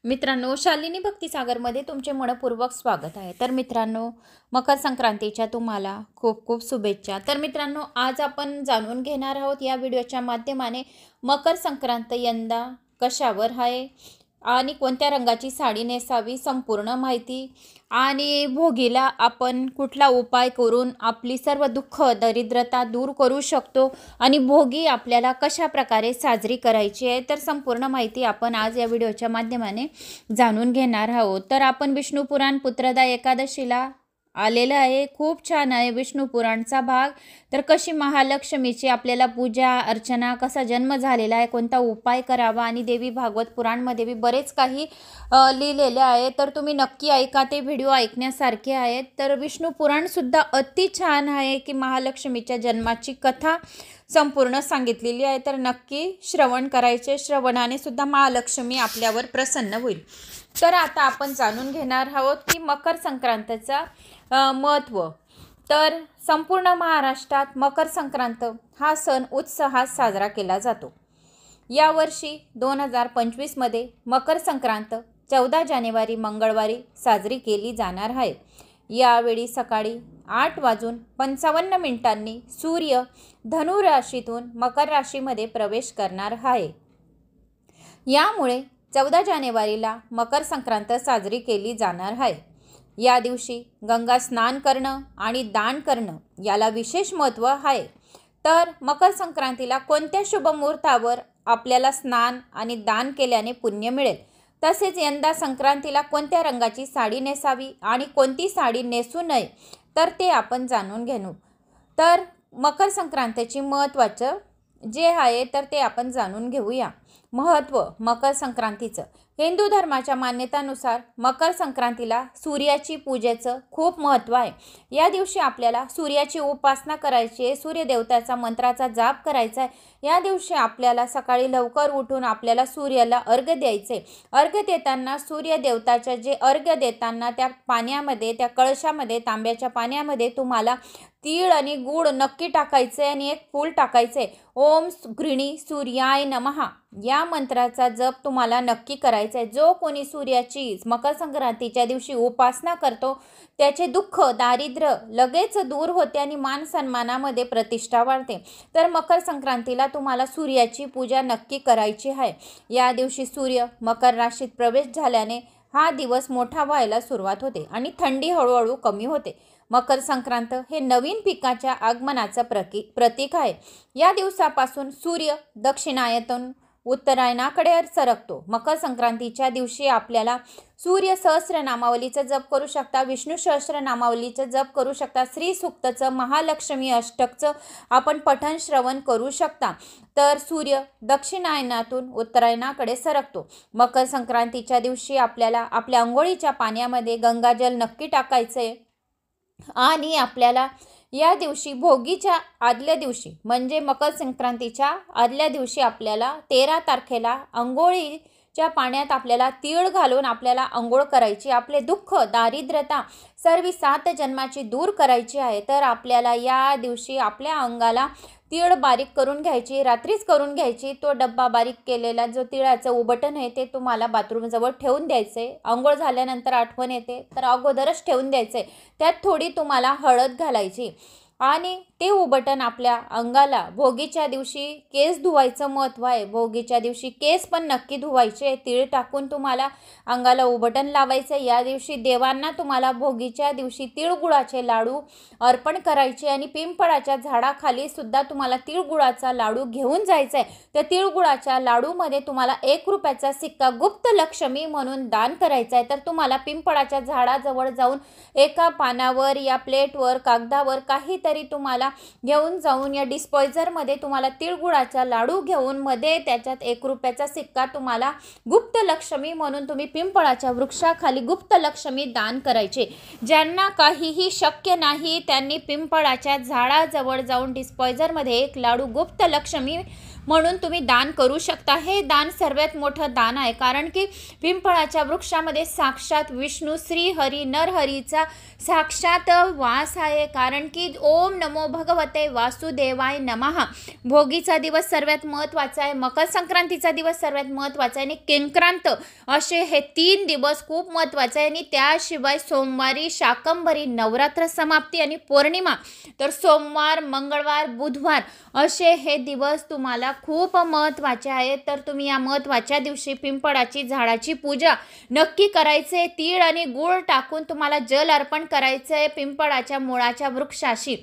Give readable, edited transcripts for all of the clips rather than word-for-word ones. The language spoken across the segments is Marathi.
मित्रांनो, शालिनी भक्तिसागरमध्ये तुमचे मनपूर्वक स्वागत आहे। तर मित्रांनो, मकर संक्रांतीच्या तुम्हाला खूप खूप शुभेच्छा। तर मित्रांनो, आज आपण जाणून घेणार आहोत या व्हिडिओच्या माध्यमाने मकर संक्रांत यंदा कशावर आहे आणि कोणत्या रंगाची साडी नेसावी, संपूर्ण माहिती आणि भोगीला आपण कुठला उपाय करून आपली सर्व दुःख दरिद्रता दूर करू शकतो आणि भोगी आपल्याला कशा प्रकारे साजरी करायची आहे, तर संपूर्ण माहिती आपण आज या व्हिडिओच्या माध्यमाने जाणून घेणार आहोत। तर आपण विष्णू पुराण पुत्रदा एकादशीला आलेला आहे, खूप छान आहे विष्णू पुराणचा भाग। तर कशी महालक्ष्मीची आपल्याला पूजा अर्चना, कसा जन्म झालेला आहे, कोणता उपाय करावा आणि देवी भागवत पुराणमध्ये बी बरेच काही लिहिलेले आहे। तर तुम्ही नक्की ऐका, ते व्हिडिओ ऐकण्यासारखे आहेत। तर विष्णू पुराण सुद्धा अति छान आहे की महालक्ष्मीच्या जन्माची कथा संपूर्ण सांगितलेली आहे। तर नक्की श्रवण करायचे, श्रवणाने सुद्धा महालक्ष्मी आपल्यावर प्रसन्न होईल। तर आता आपण जाणून घेणार आहोत की मकर संक्रांतीचा महत्त्व। तर संपूर्ण महाराष्ट्रात मकर संक्रांत हा सण उत्साहात साजरा केला जातो। यावर्षी 2025 मध्ये मकर संक्रांत 14 जानेवारी मंगळवारी साजरी केली जाणार आहे। यावेळी सकाळी 8:55 सूर्य धनु राशीतून मकर राशीमध्ये प्रवेश करणार आहे। यामुळे 14 जानेवारीला मकर संक्रांत साजरी केली जाणार आहे। या दिवशी गंगा स्नान करणं आणि दान करणं याला विशेष महत्त्व आहे। तर मकर संक्रांतीला कोणत्या शुभ मुहूर्तावर आपल्याला स्नान आणि दान केल्याने पुण्य मिळेल, तसेच यंदा संक्रांतीला कोणत्या रंगाची साडी नेसावी आणि कोणती साडी नेसू नये, तर ते आपण जाणून घेऊ। तर मकर संक्रांतीची महत्त्वाचं जे आहे तर ते आपण जाणून घेऊया। महत्त्व मकर संक्रांतीचं हिंदू धर्माच्या मान्यतानुसार मकर संक्रांतीला सूर्याची पूजेचं खूप महत्त्व आहे। या दिवशी आपल्याला सूर्याची उपासना करायची आहे, सूर्यदेवताचा मंत्राचा जाप करायचा आहे। या दिवशी आपल्याला सकाळी लवकर उठून आपल्याला सूर्याला अर्घ्य द्यायचे। अर्घ्य देताना सूर्यदेवताच्या जे अर्घ्य देताना त्या पाण्यामध्ये, त्या कळशामध्ये, तांब्याच्या पाण्यामध्ये तुम्हाला तीळ आणि गूळ नक्की टाकायचे आणि एक फूल टाकायचे। ओम गृणी सूर्याय नमः या मंत्राचा जप तुम्हाला नक्की करायचा आहे। जो कोणी सूर्याची मकर संक्रांतीच्या दिवशी उपासना करतो त्याचे दुःख दारिद्र्य लगेच दूर होते आणि मान सन्मानामध्ये प्रतिष्ठा वाढते। तर मकर संक्रांतीला तुम्हाला सूर्याची पूजा नक्की करायची आहे। या दिवशी सूर्य मकर राशीत प्रवेश झाल्याने हा दिवस मोठा व्हायला सुरुवात होते आणि थंडी हळूहळू कमी होते। मकर संक्रांत हे नवीन पिकाच्या आगमनाचं प्रतीक आहे। या दिवसापासून सूर्य दक्षिणायनातून उत्तरायणाकडे सरकतो। मकर संक्रांतीच्या दिवशी आपल्याला सूर्य सहस्रनामावलीचं जप करू शकता, विष्णू सहस्रनामावलीचं जप करू शकता, श्री सूक्तचं, महालक्ष्मी अष्टकचं आपण पठण श्रवण करू शकता। तर सूर्य दक्षिणायनातून उत्तरायणाकडे सरकतो। मकर संक्रांतीच्या दिवशी आपल्याला आपल्या अंघोळीच्या पाण्यामध्ये गंगाजल नक्की टाकायचे आणि आपल्याला या दिवशी भोगीच्या आदल्या दिवशी म्हणजे मकर संक्रांतीच्या आदल्या दिवशी आपल्याला 13 तारखेला अंघोळीच्या पाण्यात आपल्याला तीळ घालून आपल्याला अंघोळ करायची। आपले दुःख दारिद्र्यता सर्व 7 जन्माची दूर करायची आहे। तर आपल्याला या दिवशी आपल्या अंगाला तीळ बारीक करून घ्यायची, रात्रीच करून घ्यायची। तो डब्बा बारीक केलेला जो तिळाचं उबटन आहे ते तुम्हाला बाथरूमजवळ ठेवून द्यायचे। अंघोळ झाल्यानंतर आठवण येते तर अगोदरच ठेवून द्यायचे। त्यात थोडी तुम्हाला हळद घालायची आणि ते उबटन आपल्या अंगाला भोगीच्या दिवशी केस धुवायचं महत्त्व आहे। भोगीच्या दिवशी केस पण नक्की धुवायचे। तीळ टाकून तुम्हाला अंगाला उबटन लावायचं। या दिवशी देवांना तुम्हाला भोगीच्या दिवशी तिळगुळाचे लाडू अर्पण करायचे आणि पिंपळाच्या झाडाखाली सुद्धा तुम्हाला तिळगुळाचा लाडू घेऊन जायचा आहे। त्या तिळगुळाच्या लाडूमध्ये तुम्हाला 1 रुपयाचा सिक्का गुप्त लक्ष्मी म्हणून दान करायचा आहे। तर तुम्हाला पिंपळाच्या झाडाजवळ जाऊन एका पानावर या प्लेटवर कागदावर काहीतरी तुम्हाला घेऊन जाऊन या डिस्पोजरमध्ये तुम्हाला तिळगुळाचा लाडू घेऊन मध्ये त्याच्यात 1 रुपयाचा सिक्का तुम्हाला गुप्त लक्ष्मी म्हणून तुम्ही पिंपळाच्या वृक्षाखाली गुप्त लक्ष्मी दान करायचे। ज्यांना काहीही शक्य नाही त्यांनी पिंपळाच्या झाडाजवळ जाऊन डिस्पोजरमध्ये एक लाडू गुप्त लक्ष्मी म्हणून तुम्ही दान करू शकता. हे दान सर्वात मोठं दान आहे, कारण की पिंपळाच्या वृक्षामध्ये साक्षात विष्णू श्रीहरी नरहरीचा साक्षात वास आहे. कारण की ओम नमो भगवते वासुदेवाय नमः. भोगीचा दिवस सर्वात महत्त्वाचा आहे, मकर संक्रांतीचा दिवस सर्वात महत्त्वाचा आहे आणि किंक्रांत असे हे 3 दिवस खूप महत्त्वाचे आहे. आणि त्याशिवाय सोमवारी शाकंभरी नवरात्र समाप्ती आणि पौर्णिमा, तर सोमवार मंगळवार बुधवार असे हे दिवस तुम्हाला खूप महत्त्वाचे आहेत. तर तुम्ही या महत्त्वाच्या दिवशी पिंपळाची झाडाची पूजा नक्की करायचे. तीळ आणि गूळ टाकून तुम्हाला जल अर्पण करायचं आहे पिंपळाच्या मुळाच्या वृक्षाशी.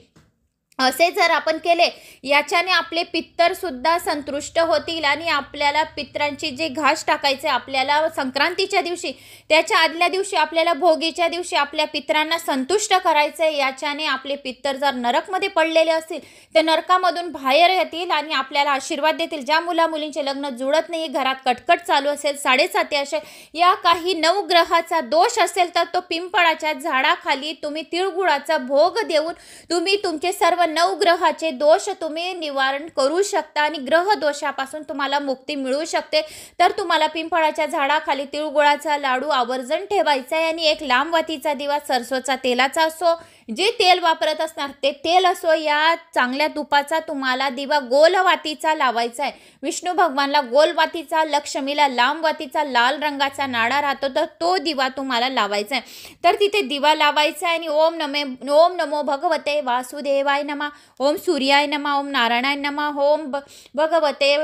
असे जर आपण केले, याच्याने आपले पित्तर सुद्धा संतुष्ट होतील आणि आपल्याला पित्रांची जे घास टाकायचे आपल्याला संक्रांतीच्या दिवशी, त्याच्या आदल्या दिवशी आपल्याला भोगीच्या दिवशी आपल्या पित्रांना संतुष्ट करायचं आहे. याच्याने आपले पित्तर जर नरकमध्ये पडलेले असतील ते नरकामधून बाहेर येतील आणि आपल्याला आशीर्वाद देतील. ज्या मुलींचे लग्न जुळत नाही, घरात कटकट चालू असेल, 7.5 असेल, या काही नवग्रहाचा दोष असेल, तर तो पिंपळाच्या झाडाखाली तुम्ही तिळगुळाचा भोग देऊन तुम्ही तुमचे सर्व नवग्रहाचे दोष तुम्ही निवारण करू शकता आणि ग्रह दोषापासून तुम्हाला मुक्ती मिळू शकते. तर तुम्हाला पिंपळाच्या झाडाखाली तिळगुळाचा लाडू आवर्जून ठेवायचा आहे आणि एक लांब वातीचा दिवा सरसोचा तेलाचा असो, जे तेल वापरत असणार ते तेल असो, या चांगल्या तुपाचा तुम्हाला दिवा गोल वातीचा लावायचा आहे. विष्णू भगवानला गोल वातीचा, लक्ष्मीला लांब वातीचा लाल रंगाचा नाडा राहतो, तर तो दिवा तुम्हाला लावायचा आहे. तर तिथे दिवा लावायचा आहे आणि ओम नमो भगवते वासुदेवाय नमः, ओम सूर्याय नमः, ओम नारायणाय नमः, ओम भगवते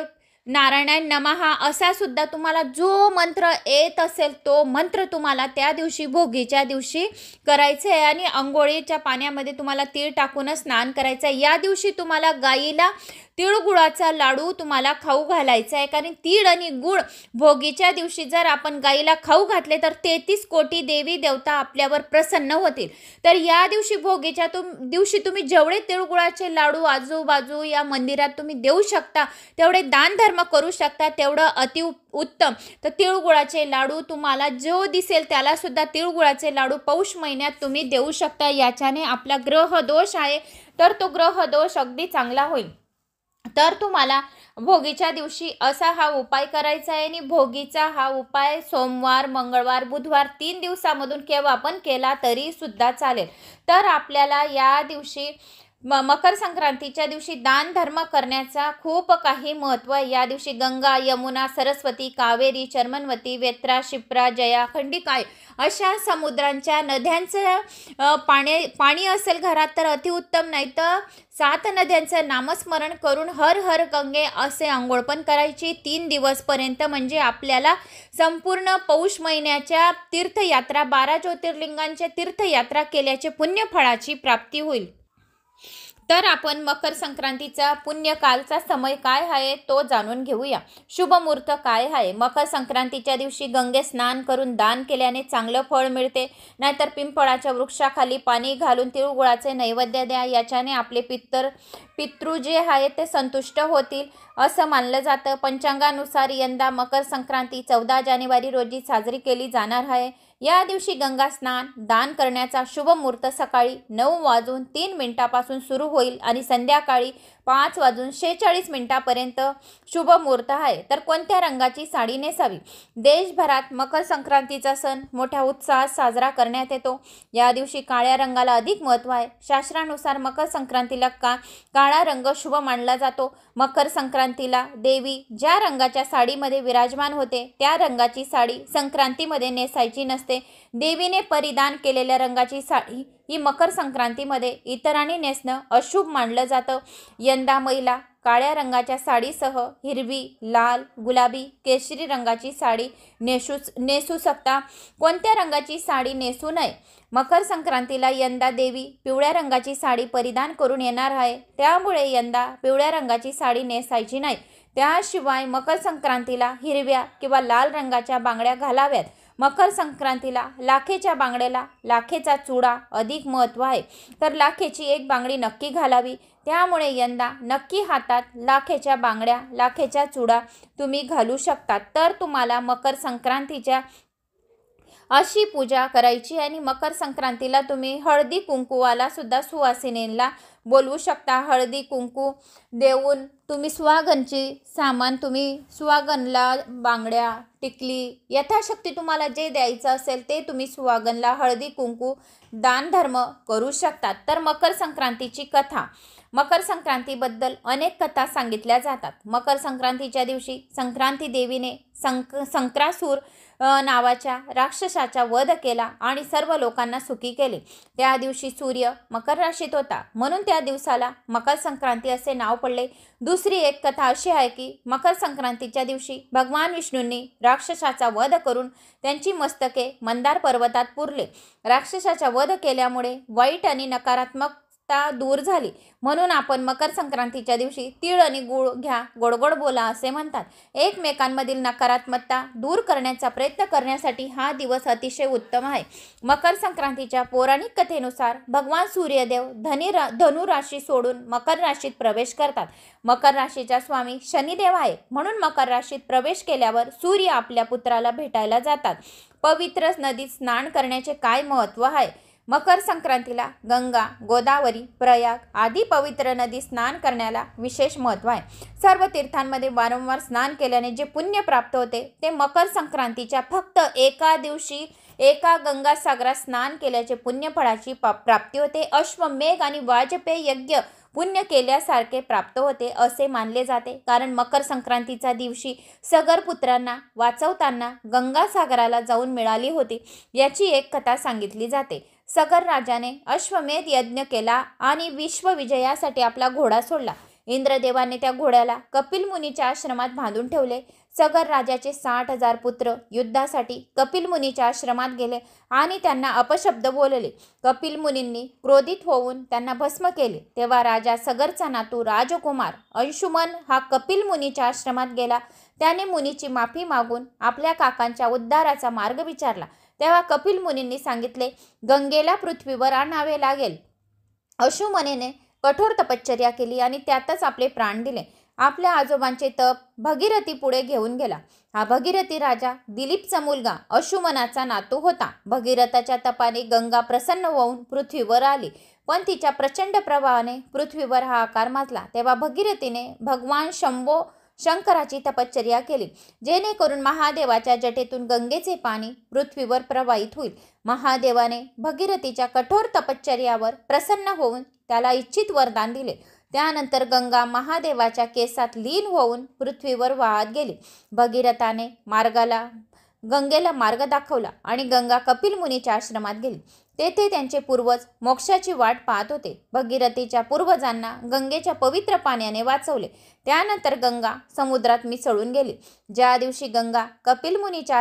नारायणाय नमः असा सुद्धा तुम्हाला जो मंत्र येत असेल तो मंत्र तुम्हाला त्या दिवशी भोगीच्या दिवशी करायचे आहे. आणि अंघोळीच्या पाण्यामध्ये तुम्हाला तीळ टाकूनच स्नान करायचं आहे. या दिवशी तुम्हाला गाईला तिळगुळाचा लाडू तुम्हाला खाऊ घालायचा आहे, कारण तीळ आणि गुळ भोगीच्या दिवशी जर आपण गाईला खाऊ घातले तर 33 कोटी देवी देवता आपल्यावर प्रसन्न होतील. तर या दिवशी भोगीच्या दिवशी तुम्ही जेवढे तिळगुळाचे लाडू आजूबाजू या मंदिरात तुम्ही देऊ शकता, तेवढे दान धर्म करू शकता, तेवढं अति उत्तम. तर तिळगुळाचे लाडू तुम्हाला जो दिसेल त्याला सुद्धा तिळगुळाचे लाडू पौष महिन्यात तुम्ही देऊ शकता. याच्याने आपला ग्रह दोष आहे तर तो ग्रह दोष अगदी चांगला होईल. तर तुम्हाला भोगीच्या दिवशी असा हा उपाय करायचा आहे आणि भोगीचा हा उपाय सोमवार मंगळवार बुधवार 3 दिवसामधून केव्हा आपण केला तरी सुद्धा चालेल. तर आपल्याला या दिवशी मकर संक्रांतीच्या दिवशी दान धर्म करण्याचा खूप काही महत्त्व आहे. या दिवशी गंगा यमुना सरस्वती कावेरी चर्मनवती वेत्रा शिप्रा जया खंडिकाय अशा समुद्रांच्या नद्यांचं पाणी असेल घरात तर अतिउत्तम, नाही तर 7 नद्यांचं नामस्मरण करून हर हर गंगे असे आंघोळ पण करायची 3 दिवसपर्यंत. म्हणजे आपल्याला संपूर्ण पौष महिन्याच्या तीर्थयात्रा 12 ज्योतिर्लिंगांच्या तीर्थयात्रा केल्याचे पुण्यफळाची प्राप्ती होईल. तर आपण मकर संक्रांतीचा पुण्यकालचा समय काय आहे तो जाणून घेऊया. शुभ मुहूर्त काय आहे. मकर संक्रांतीच्या दिवशी गंगे स्नान करून दान केल्याने चांगलं फळ मिळते, नाहीतर पिंपळाच्या वृक्षाखाली पाणी घालून तिळगुळाचे नैवेद्य द्या. याच्याने आपले पितृ जे आहेत ते संतुष्ट होतील असं मानलं जातं. पंचांगानुसार यंदा मकर संक्रांती 14 जानेवारी रोजी साजरी केली जाणार आहे. या दिवशी गंगा स्नान दान करण्याचा शुभ मुहूर्त सकाळी 9:03 सुरू होईल आणि संध्याकाळी 5:46 शुभ मुहूर्त आहे. तर कोणत्या रंगाची साडी नेसावी. देशभरात मकर संक्रांतीचा सण मोठ्या उत्साहात साजरा करण्यात येतो. या दिवशी काळ्या रंगाला अधिक महत्त्व आहे. शास्त्रानुसार मकर संक्रांतीला काळा रंग शुभ मानला जातो. मकर संक्रांतीला देवी ज्या रंगाच्या साडीमध्ये विराजमान होते त्या रंगाची साडी संक्रांतीमध्ये नेसायची नसते. देवीने परिधान केलेल्या रंगाची साडी ही मकर संक्रांतीमध्ये इतरांनी नेसणं अशुभ मानलं जातं. यंदा महिला काळ्या रंगाच्या साडीसह हिरवी लाल गुलाबी केशरी रंगाची साडी नेसू शकता. कोणत्या रंगाची साडी नेसू नये. मकर संक्रांतीला यंदा देवी पिवळ्या रंगाची साडी परिधान करून येणार आहे, त्यामुळे यंदा पिवळ्या रंगाची साडी नेसायची नाही. त्याशिवाय मकर संक्रांतीला हिरव्या किंवा लाल रंगाच्या बांगड्या घालाव्यात. मकर संक्रांतीला लाखेच्या बांगड्याला लाखेचा चुडा अधिक महत्त्व आहे, तर लाखेची एक बांगडी नक्की घालावी. त्यामुळे यंदा नक्की हातात लाखेच्या बांगड्या लाखेचा चुडा तुम्ही घालू शकता. तर तुम्हाला मकर संक्रांतीच्या अशी पूजा करायची आणि मकर संक्रांतीला तुम्ही हळदी कुंकूवाला सुद्धा सुवासिनींना बोलवू शकता. हळदी कुंकू देऊन तुम्ही सुहागनची सामान तुम्ही सुहागनला बांगड्या, टिकली यथाशक्ती तुम्हाला जे द्यायचं असेल ते तुम्ही सुहागनला हळदी कुंकू दानधर्म करू शकतात. तर मकर संक्रांतीची कथा. मकर संक्रांतीबद्दल अनेक कथा सांगितल्या जातात. मकर संक्रांतीच्या दिवशी संक्रांती देवीने संक्रासूर नावाच्या राक्षसाचा वध केला आणि सर्व लोकांना सुखी केले. त्या दिवशी सूर्य मकर राशीत होता म्हणून त्या दिवसाला मकर संक्रांती असे नाव पडले. दुसरी एक कथा अशी आहे की मकर संक्रांतीच्या दिवशी भगवान विष्णूंनी राक्षसाचा वध करून त्यांची मस्तके मंदार पर्वतात पुरले. राक्षसाचा वध केल्यामुळे वाईट आणि नकारात्मकता दूर झाली म्हणून आपण मकर संक्रांतीच्या दिवशी तीळ आणि गूळ घ्या, गोड गोड बोला असे म्हणतात. एकमेकांमधील नकारात्मकता दूर करण्याचा प्रयत्न करण्यासाठी हा दिवस अतिशय उत्तम आहे. मकर संक्रांतीच्या पौराणिक कथेनुसार भगवान सूर्यदेव धनु राशी सोडून मकर राशीत प्रवेश करतात. मकर राशीचा स्वामी शनिदेव आहे म्हणून मकर राशीत प्रवेश केल्यावर सूर्य आपल्या पुत्राला भेटायला जातात. पवित्र नदीत स्नान करण्याचे काय महत्त्व आहे? मकर संक्रांतीला गंगा, गोदावरी, प्रयाग आदी पवित्र नदी स्नान करण्याला विशेष महत्त्व आहे. सर्व तीर्थांमध्ये वारंवार स्नान केल्याने जे पुण्य प्राप्त होते ते मकर संक्रांतीच्या फक्त एका दिवशी एका गंगासागरात स्नान केल्याचे पुण्यफळाची प्राप्ती होते. अश्वमेघ आणि वाजपेयी यज्ञ पुण्य केल्यासारखे प्राप्त होते असे मानले जाते. कारण मकर संक्रांतीच्या दिवशी सगर पुत्रांना वाचवताना गंगासागराला जाऊन मिळाली होती याची एक कथा सांगितली जाते. सगर राजाने अश्वमेध यज्ञ केला आणि विश्वविजयासाठी आपला घोडा सोडला. इंद्रदेवाने त्या घोड्याला कपिल मुनीच्या आश्रमात बांधून ठेवले. सगर राजाचे 60,000 पुत्र युद्धासाठी कपिल मुनीच्या आश्रमात गेले आणि त्यांना अपशब्द बोलले. कपिल मुनींनी क्रोधित होऊन त्यांना भस्म केले. तेव्हा राजा सगरचा नातू राजकुमार अंशुमन हा कपिल मुनीच्या आश्रमात गेला. त्याने मुनीची माफी मागून आपल्या काकांच्या उद्धाराचा मार्ग विचारला. तेव्हा कपिल मुनींनी सांगितले, गंगेला पृथ्वीवर आणावे लागेल. अंशुमनेने कठोर तपश्चर्या केली आणि त्यातच आपले प्राण दिले. आपल्या आजोबांचे तप भगीरथी पुढे घेऊन गेला. हा भगीरथी राजा दिलीपचा मुलगा अंशुमनाचा नातू होता. भगीरथाच्या तपाने गंगा प्रसन्न होऊन पृथ्वीवर आली, पण तिच्या प्रचंड प्रवाहाने पृथ्वीवर हाहाकार माजला. तेव्हा भगीरथीने भगवान शंकराची तपश्चर्या केली जेणेकरून महादेवाच्या जटेतून गंगेचे पाणी पृथ्वीवर प्रवाहित होईल. महादेवाने भगीरथीच्या कठोर तपश्चर्यावर प्रसन्न होऊन त्याला इच्छित वरदान दिले. त्यानंतर गंगा महादेवाच्या केसात लीन होऊन पृथ्वीवर वाहत गेली. भगीरथाने गंगेला मार्ग दाखवला आणि गंगा कपिल मुनीच्या आश्रमात गेली. तेथे त्यांचे पूर्वज मोक्षाची वाट पाहत होते. भगीरथीच्या पूर्वजांना गंगेच्या पवित्र पाण्याने वाचवले. त्यानंतर गंगा समुद्रात मिसळून गेली. ज्या दिवशी गंगा कपिल मुनीच्या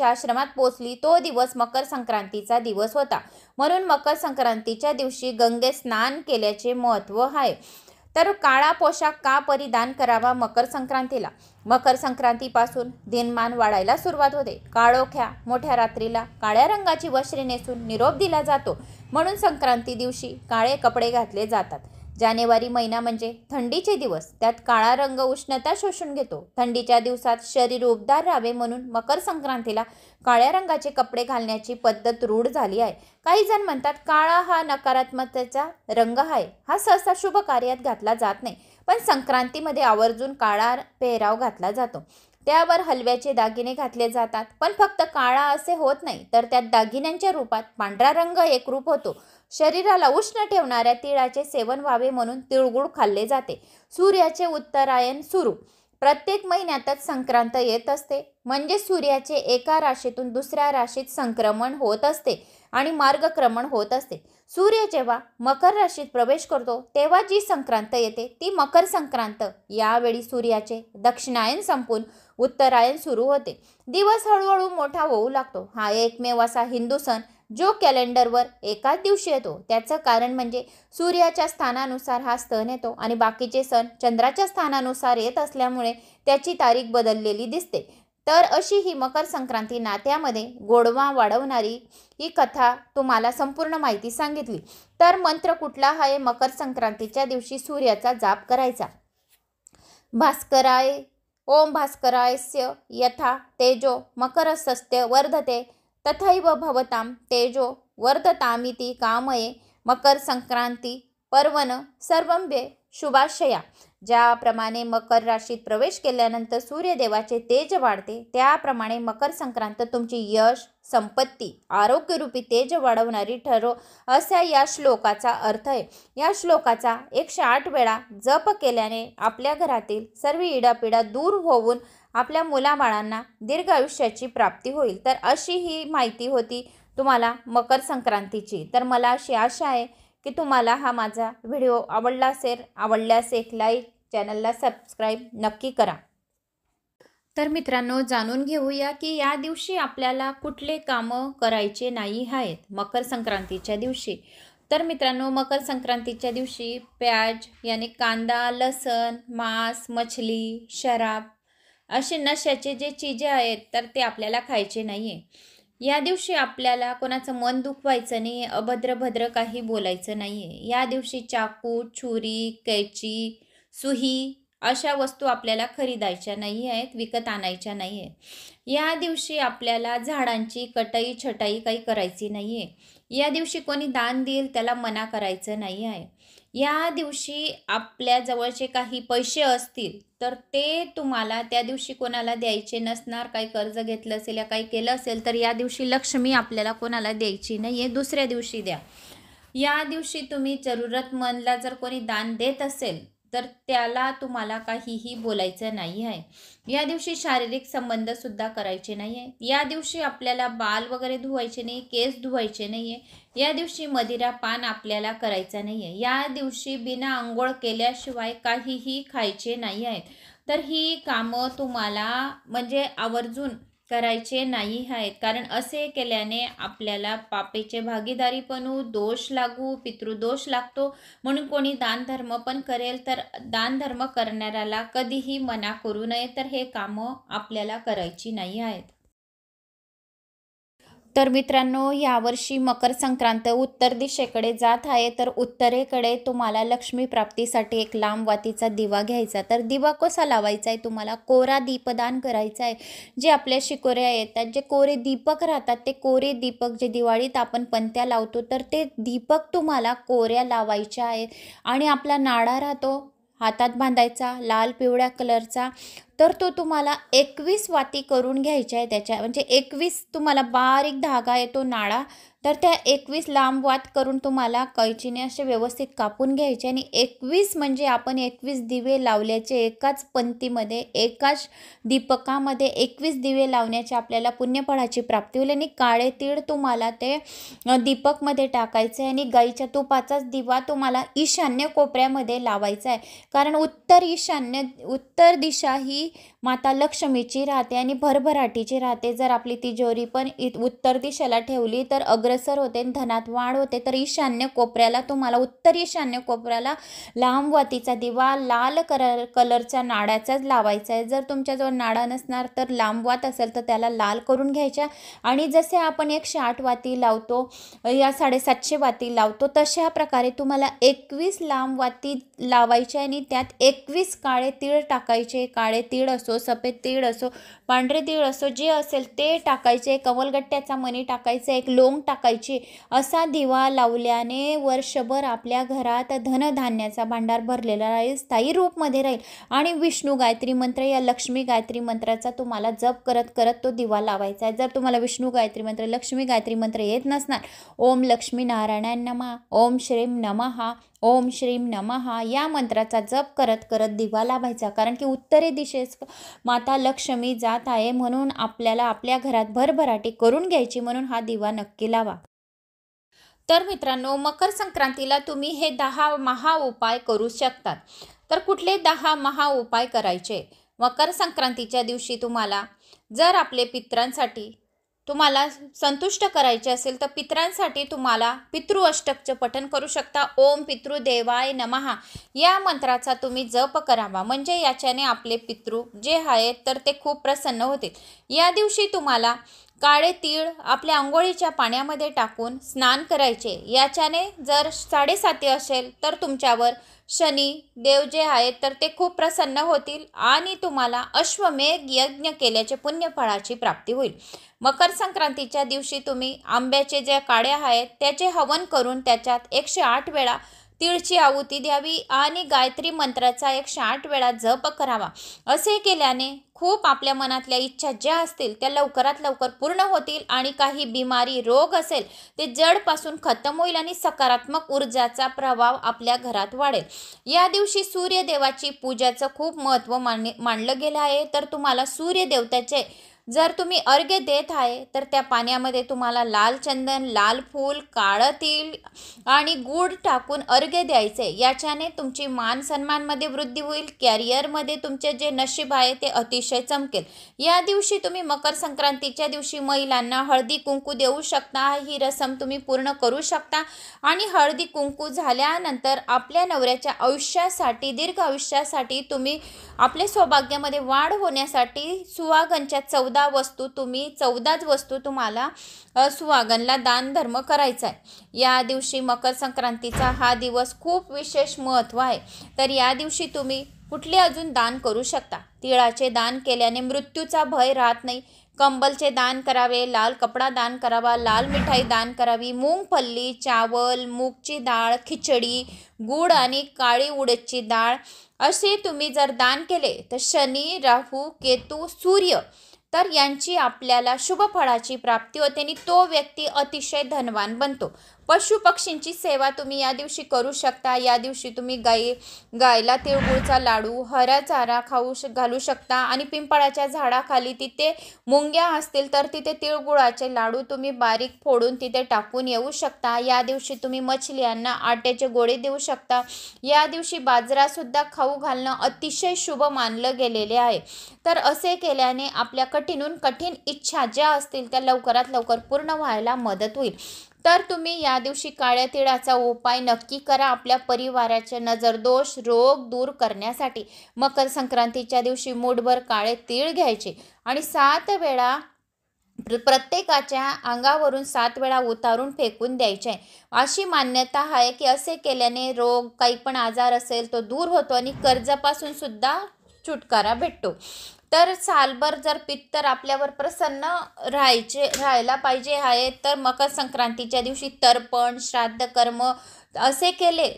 आश्रमात पोचली तो दिवस मकर संक्रांतीचा दिवस होता. म्हणून मकर संक्रांतीच्या दिवशी गंगेत स्नान केल्याचे महत्त्व आहे. तर काळा पोशाख का परिधान करावा मकर संक्रांतीला? मकर संक्रांतीपासून दिनमान वाढायला सुरुवात होते. काळोख्या मोठ्या रात्रीला काळ्या रंगाची वस्त्रे नेसून निरोप दिला जातो म्हणून संक्रांती दिवशी काळे कपडे घातले जातात. जानेवारी महिना म्हणजे थंडीचे दिवस. त्यात काळा रंग उष्णता शोषून घेतो. थंडीच्या दिवसात शरीर उबदार राहावे म्हणून मकर संक्रांतीला काळ्या रंगाचे कपडे घालण्याची पद्धत रूढ झाली आहे. काही जण म्हणतात काळा हा नकारात्मकतेचा रंग आहे. हा सहसा शुभ कार्यात घातला जात नाही, पण संक्रांतीमध्ये आवर्जून काळा पेहराव घातला जातो. त्यावर हलव्याचे दागिने घातले जातात, पण फक्त काळा असे होत नाही तर त्यात दागिन्यांच्या रूपात पांढरा रंग एकरूप होतो. शरीराला उष्ण ठेवणाऱ्या तिळाचे सेवन व्हावे म्हणून तिळगुळ खाल्ले जाते. सूर्याचे उत्तरायण सुरू. प्रत्येक महिन्यातच संक्रांत येत असते म्हणजे सूर्याचे एका राशीतून दुसऱ्या राशीत संक्रमण होत असते आणि मार्गक्रमण होत असते. सूर्य जेव्हा मकर राशीत प्रवेश करतो तेव्हा जी संक्रांत येते ती मकर संक्रांत. यावेळी सूर्याचे दक्षिणायन संपून उत्तरायण सुरू होते. दिवस हळूहळू मोठा होऊ लागतो. हा एकमेव असा हिंदू सण जो कॅलेंडरवर एकाच दिवशी येतो. त्याचं कारण म्हणजे सूर्याच्या स्थानानुसार हा सण येतो आणि बाकीचे सण चंद्राच्या स्थानानुसार येत असल्यामुळे त्याची तारीख बदललेली दिसते. तर अशी ही मकर संक्रांती नात्यामध्ये गोडवा वाढवणारी ही कथा तुम्हाला संपूर्ण माहिती सांगितली. तर मंत्र कुठला आहे? मकर संक्रांतीच्या दिवशी सूर्याचा जाप करायचा. भास्कराय ओम भास्करायस्य यथा तेजो मकरस्य वर्धते तथैव भवतां तेजो वर्धतामिति कामये. मकर संक्रांती पर्वन सर्वंबे शुभाशया. ज्याप्रमाणे मकर राशीत प्रवेश केल्यानंतर सूर्यदेवाचे तेज वाढते, त्याप्रमाणे मकर संक्रांत तुमची यश, संपत्ती, आरोग्यरूपी तेज वाढवणारी ठरो, असा या श्लोकाचा अर्थ आहे. या श्लोकाचा 108 वेळा जप केल्याने आपल्या घरातील सर्व इडापिडा दूर होऊन आपल्या मुलाबाळांना दीर्घ आयुष्याची प्राप्ती होईल. तर अशी ही माहिती होती तुम्हाला मकर संक्रांतीची. तर मला अशी आशा आहे की तुम्हाला हा माझा व्हिडिओ आवडल्यास एक लाईक, चॅनलला सबस्क्राईब नक्की करा. तर मित्रांनो, जाणून घेऊया की या दिवशी आपल्याला कुठले कामं करायचे नाही आहेत मकर संक्रांतीच्या दिवशी. तर मित्रांनो, मकर संक्रांतीच्या दिवशी प्याज याने कांदा, लसण, मांस, मछली, शराब असे नश्याचे जे चीजे आहेत तर ते आपल्याला खायचे नाही आहे. या दिवशी आपल्याला कोणाचं मन दुखवायचं नाही, अभद्रभद्र काही बोलायचं नाही आहे. या दिवशी चाकू, छुरी, कैची, सुही अशा वस्तू आपल्याला खरीदायच्या नाही आहेत, विकत आणायच्या नाही आहेत. या दिवशी आपल्याला झाडांची कटाई छटाई काही करायची नाही आहे. या दिवशी कोणी दान देईल त्याला मना करायचं नाही आहे. या दिवशी आपल्या जवळचे काही पैसे असतील तर ते तुम्हाला त्या दिवशी कोणाला द्यायचे नसणार. काही कर्ज घेतलं असेल या काही केलं असेल तर या दिवशी लक्ष्मी आपल्याला कोणाला द्यायची नाही आहे, दुसऱ्या दिवशी द्या. या दिवशी तुम्ही जरूरतमंदला जर कोणी दान देत असेल तर त्याला तुम्हाला काहीही बोलायचं नाही आहे. या दिवशी शारीरिक संबंधसुद्धा करायचे नाही आहे. या दिवशी आपल्याला बाल वगैरे धुवायचे नाही, केस धुवायचे नाही आहे. या दिवशी मदिरा पान आपल्याला करायचं नाही आहे. या दिवशी बिना आंघोळ केल्याशिवाय काहीही खायचे नाही आहेत. तर ही कामं तुम्हाला म्हणजे आवर्जून करायचे नाही आहेत, कारण असे केल्याने आपल्याला पापेचे भागीदारी बनू, दोष लागू, पितृदोष लागतो. म्हणून कोणी दानधर्म पण करेल तर दानधर्म करणाऱ्याला कधीही मना करू नये. तर हे कामं आपल्याला करायची नाही आहेत. तर मित्रांनो, यावर्षी मकर संक्रांत उत्तर दिशेकडे जात आहे. तर उत्तरेकडे तुम्हाला लक्ष्मी प्राप्तीसाठी एक लांब वातीचा दिवा घ्यायचा. तर दिवा कसा लावायचा आहे, तुम्हाला कोरा दीपदान करायचा आहे. जे आपल्या शिकोऱ्या येतात, जे कोरे दीपक राहतात, ते कोरे दीपक जे दिवाळीत आपण पणत्या लावतो तर ते दीपक तुम्हाला कोऱ्या लावायच्या आहेत. आणि आपला नाडा राहतो हातात बांधायचा लाल पिवळ्या कलरचा, तर तो तुम्हाला 21 वाती करून घ्यायच्या आहे. त्याच्या म्हणजे 21 तुम्हाला बारीक धागा येतो नाळा, तर त्या 21 लांब वात करून तुम्हाला कैचीने असे व्यवस्थित कापून घ्यायचे. आणि 21 म्हणजे आपण 21 दिवे लावल्याचे एकाच पंक्तीमध्ये, एकाच दीपकामध्ये 21 दिवे लावण्याचे आपल्याला पुण्यफळाची प्राप्ती होईल. आणि काळे तीळ तुम्हाला ते दीपकमध्ये टाकायचं आहे. आणि गाईच्या तुपाचाच दिवा तुम्हाला ईशान्य कोपऱ्यामध्ये लावायचा आहे. कारण उत्तर दिशा ही माता लक्ष्मीची राहते आणि भरभराटीची राहते. जर आपली तिजोरी पण उत्तर दिशेला ठेवली तर अग्रसर होते, धनात वाढ होते. तर ईशान्य कोपऱ्याला तुम्हाला उत्तर ईशान्य कोपऱ्याला लांब वातीचा दिवा लाल कलरच्या नाड्याचाच लावायचा आहे. जर तुमच्याजवळ नाडा नसणार तर लांब वात असेल तर त्याला लाल करून घ्यायच्या. आणि जसे आपण 108 वाती लावतो या 750 वाती लावतो तशा प्रकारे तुम्हाला 21 लांब वाती लावायच्या. आणि त्यात 21 काळे तीळ टाकायचे. काळे तीळ असो, सफेद तीळ असो, पांढरे तीळ असो, जे असेल ते टाकायचे. कमलगट्ट्याचा मणी टाकायचे, एक लोंग टाकायची. असा दिवा लावल्याने वर्षभर आपल्या घरात धनधान्याचा भांडार भरलेला राहील, स्थायी रूपमध्ये राहील. आणि विष्णू गायत्री मंत्र या लक्ष्मी गायत्री मंत्राचा तुम्हाला जप करत करत तो दिवा लावायचा आहे. जर तुम्हाला विष्णू गायत्री मंत्र, लक्ष्मी गायत्री मंत्र येत नसणार, ओम लक्ष्मी नारायणाय नमः, ओम श्रीम नमः, ओम श्रीम नमः या मंत्राचा जप करत करत दिवा लावायचा. कारण की उत्तरे दिशेस माता लक्ष्मी जात आहे, म्हणून आपल्याला आपल्या घरात भरभराटी करून घ्यायची. म्हणून हा दिवा नक्की लावा. तर मित्रांनो, मकर संक्रांतीला तुम्ही हे 10 महा उपाय करू शकतात. तर कुठले 10 महा उपाय करायचे? मकर संक्रांतीच्या दिवशी तुम्हाला जर आपले पितरांसाठी तुम्हाला संतुष्ट करायचे असेल तर पितरांसाठी तुम्हाला पितृ अष्टकचे पठण करू शकता. ओम पितृदेवाय नमः या मंत्राचा तुम्ही जप करावा. म्हणजे याच्याने आपले पितृ जे आहेत तर ते खूप प्रसन्न होतील. या दिवशी तुम्हाला काळे तीळ आपल्या अंघोळीच्या पाण्यामध्ये टाकून स्नान करायचे. याच्याने जर 7.5 असेल तर तुमच्यावर शनी देव जे आहेत तर ते खूप प्रसन्न होतील आणि तुम्हाला अश्वमेध यज्ञ केल्याचे पुण्यफळाची प्राप्ती होईल. मकर संक्रांतीच्या दिवशी तुम्ही आंब्याचे जे काड्या आहेत त्याचे हवन करून त्याच्यात 108 वेळा तिळची आहुती द्यावी आणि गायत्री मंत्राचा 108 वेळा जप करावा. असे केल्याने खूप आपल्या मनातल्या इच्छा ज्या असतील त्या लवकरात लवकर पूर्ण होतील आणि काही बिमारी रोग असेल ते जडपासून खतम होईल आणि सकारात्मक ऊर्जाचा प्रभाव आपल्या घरात वाढेल. या दिवशी सूर्यदेवाची पूजाचं खूप महत्त्व मानलं गेलं आहे. तर तुम्हाला सूर्यदेवतेचे जर तुम्ही अर्घ्य देत आहे तर त्या पाण्यामध्ये तुम्हाला लाल चंदन, लाल फूल, काळं तीळ आणि गूळ टाकून अर्घ्य द्यायचे. याच्याने तुमची मान सन्मानमध्ये वृद्धी होईल. कॅरियरमध्ये तुमचे जे नशीब आहे ते अतिशय चमकेल. या दिवशी तुम्ही मकर संक्रांतीच्या दिवशी महिलांना हळदी कुंकू देऊ शकता. ही रसम तुम्ही पूर्ण करू शकता आणि हळदी कुंकू झाल्यानंतर आपल्या नवऱ्याच्या आयुष्यासाठी, दीर्घ आयुष्यासाठी तुम्ही आपल्या सौभाग्यामध्ये वाढ होण्यासाठी सुहागनच्या 14 वस्तू तुम्हाला सुहागनला दान धर्म करायचा आहे. या दिवशी मकर संक्रांतीचा हा दिवस खूप विशेष महत्त्व आहे. तर या दिवशी तुम्ही कुठले अजून दान करू शकता. तिळाचे दान केल्याने मृत्यूचा भय राहत नाही. कंबलचे दान करावे, लाल कपडा दान करावा, लाल मिठाई दान करावी, मूंगफल्ली, चावल, मूगची डाळ, खिचडी, गूळ आणि काळी उडदची डाळ असे तुम्ही जर दान केले तर शनी, राहू, केतू, सूर्य तर यांची आपल्याला शुभ फळाची प्राप्ती होते आणि तो व्यक्ती अतिशय धनवान बनतो. पशु पक्षींची सेवा तुम्ही या दिवशी करू शकता. या दिवशी तुम्ही गायला तिळगुळचा लाडू, हरा चारा घालू शकता आणि पिंपळाच्या झाडाखाली तिथे मुंग्या असतील तर तिथे तिळगुळाचे लाडू तुम्ही बारीक फोडून तिथे टाकून येऊ शकता. या दिवशी तुम्ही मछल्यांना आट्याचे गोळे देऊ शकता. या दिवशी बाजरासुद्धा खाऊ घालणं अतिशय शुभ मानलं गेलेले आहे. तर असे केल्याने आपल्या कठीणहून कठीण इच्छा ज्या असतील त्या लवकरात लवकर पूर्ण व्हायला मदत होईल. तर तुम्ही या दिवशी काळ्या तिळाचा उपाय नक्की करा आपल्या परिवाराचे नजरदोष, रोग दूर करण्यासाठी. मकर संक्रांतीच्या दिवशी मूठभर काळे तीळ घ्यायचे आणि 7 वेळा प्रत्येकाच्या अंगावरून 7 वेळा उतारून फेकून द्यायचे. अशी मान्यता आहे की असे केल्याने रोग, काही पण आजार असेल तो दूर होतो आणि कर्जापासून सुद्धा छुटकारा भेटतो. तर सालभर जर पित्तर आपल्यावर प्रसन्न राहायला पाहिजे आहे तर मकर संक्रांतीच्या दिवशी तर्पण, श्राद्ध कर्म असे केले.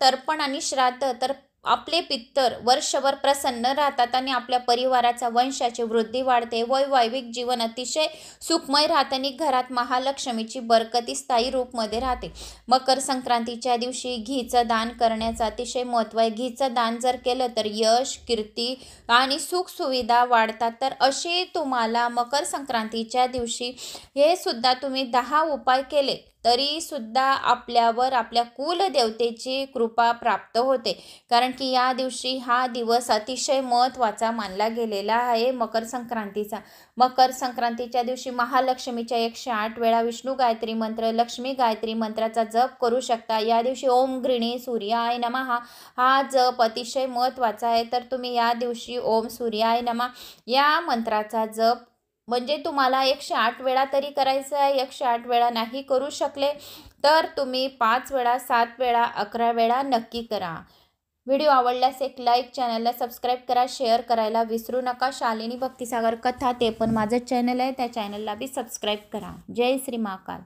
तर्पण आणि श्राद्ध तर आपले पित्तर वर्षभर प्रसन्न राहतात आणि आपल्या परिवाराचा वंशाची वृद्धी वाढते. वैवाहिक जीवन अतिशय सुखमय राहते आणि घरात महालक्ष्मीची बरकती स्थायी रूपमध्ये राहते. मकर संक्रांतीच्या दिवशी घीचं दान करण्याचं अतिशय महत्त्व आहे. घीचं दान जर केलं तर यश, कीर्ती आणि सुखसुविधा वाढतात. तर असे तुम्हाला मकर संक्रांतीच्या दिवशी हे सुद्धा तुम्ही 10 उपाय केले तरी सुद्धा आपल्यावर आपल्या कुलदेवतेची कृपा प्राप्त होते. कारण की या दिवशी हा दिवस अतिशय महत्त्वाचा मानला गेलेला आहे मकर संक्रांतीचा. मकर संक्रांतीच्या दिवशी महालक्ष्मीच्या 108 वेळा विष्णू गायत्री मंत्र, लक्ष्मी गायत्री मंत्राचा जप करू शकता. या दिवशी ओम गृणी सूर्याय नमः हा जप अतिशय महत्त्वाचा आहे. तर तुम्ही या दिवशी ओम सूर्याय नमः या मंत्राचा जप म्हणजे तुम्हाला 108 वेळा तरी करायचं आहे. 108 वेळा नाही करू शकले तर तुम्ही 5 वेळा, 7 वेळा, 11 वेळा नक्की करा. व्हिडिओ आवडल्यास एक लाईक, चॅनलला सबस्क्राईब करा, शेअर करायला विसरू नका. शालिनी भक्तिसागर कथा ते पण माझं चॅनल आहे, त्या चॅनलला बी सबस्क्राईब करा. जय श्री महाकाल.